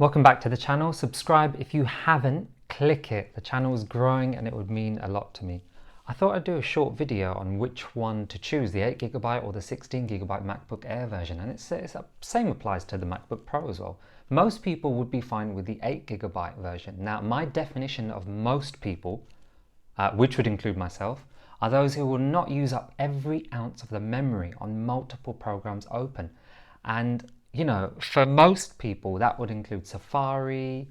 Welcome back to the channel. Subscribe if you haven't, click it. The channel is growing and it would mean a lot to me. I thought I'd do a short video on which one to choose, the 8GB or the 16GB MacBook Air version, and same applies to the MacBook Pro as well. Most people would be fine with the 8GB version. Now, my definition of most people, which would include myself, are those who will not use up every ounce of the memory on multiple programs open. And you know, for most people that would include Safari,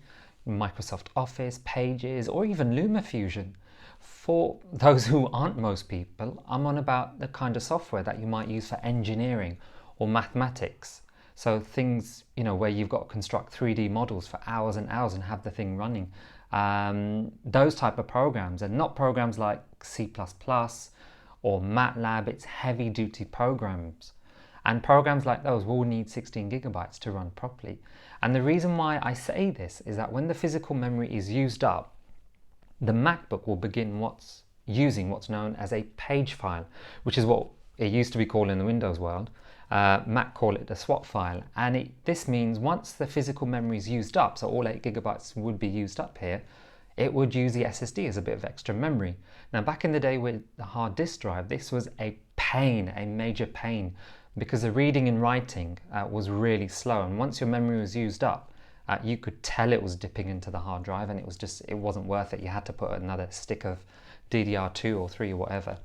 Microsoft Office, Pages, or even LumaFusion. For those who aren't most people, I'm on about the kind of software that you might use for engineering or mathematics. So things, you know, where you've got to construct 3D models for hours and hours and have the thing running. Those type of programs, and not programs like C++ or MATLAB. It's heavy duty programs. And programs like those will need 16GB to run properly. And the reason why I say this is that when the physical memory is used up, the MacBook will begin using what's known as a page file, which is what it used to be called in the Windows world. Mac call it a swap file. And this means once the physical memory is used up, so all 8GB would be used up here, it would use the SSD as a bit of extra memory. Now, back in the day with the hard disk drive, this was a pain, a major pain, because the reading and writing was really slow, and once your memory was used up, you could tell it was dipping into the hard drive, and it wasn't worth it. You had to put another stick of DDR2 or 3 or whatever.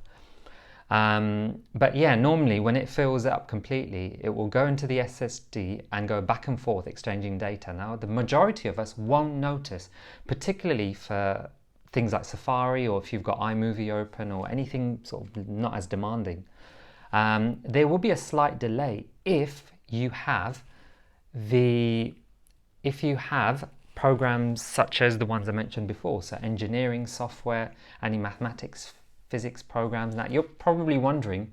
But yeah, normally when it fills up completely, it will go into the SSD and go back and forth exchanging data. Now, the majority of us won't notice, particularly for things like Safari, or if you've got iMovie open or anything sort of not as demanding. There will be a slight delay if you have programs such as the ones I mentioned before, so engineering, software, any mathematics, physics programs. Now, you're probably wondering,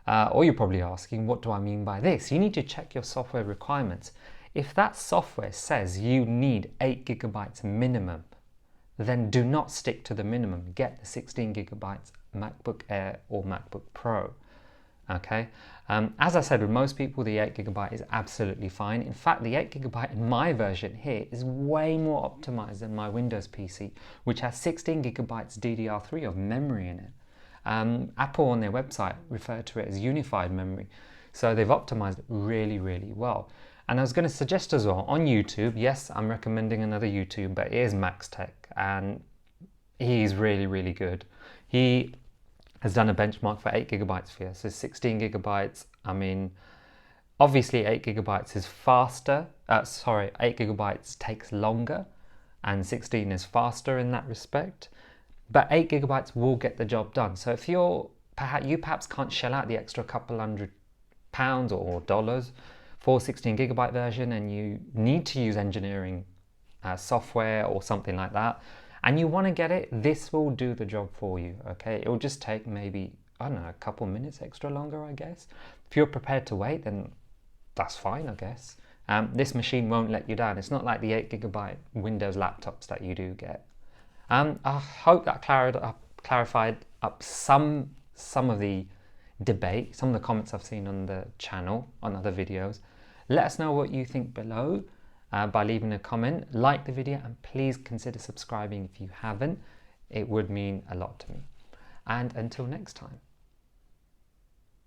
or you're probably asking, what do I mean by this? You need to check your software requirements. If that software says you need 8GB minimum, then do not stick to the minimum. Get the 16GB MacBook Air or MacBook Pro. Okay, as I said, with most people, the 8GB is absolutely fine. In fact, the 8GB in my version here is way more optimized than my Windows PC, which has 16GB DDR3 of memory in it. Apple on their website refer to it as unified memory. So they've optimized it really, really well. And I was going to suggest as well, on YouTube, yes, I'm recommending another YouTube, but it is Max Tech, and he's really, really good. He has done a benchmark for 8GB for you. So 16GB, I mean, obviously 8GB is faster, 8GB takes longer, and 16 is faster in that respect. But 8GB will get the job done. So if you perhaps can't shell out the extra couple £100 or dollars for 16GB version, and you need to use engineering software or something like that, and you want to get it, this will do the job for you. Okay, it will just take maybe, I don't know, a couple minutes extra longer, I guess. If you're prepared to wait, then that's fine, I guess. This machine won't let you down. It's not like the 8GB Windows laptops that you do get. I hope that clarified up some of the debate, some of the comments I've seen on the channel, on other videos. Let us know what you think below by leaving a comment. Like the video, and please consider subscribing if you haven't. It would mean a lot to me. And until next time.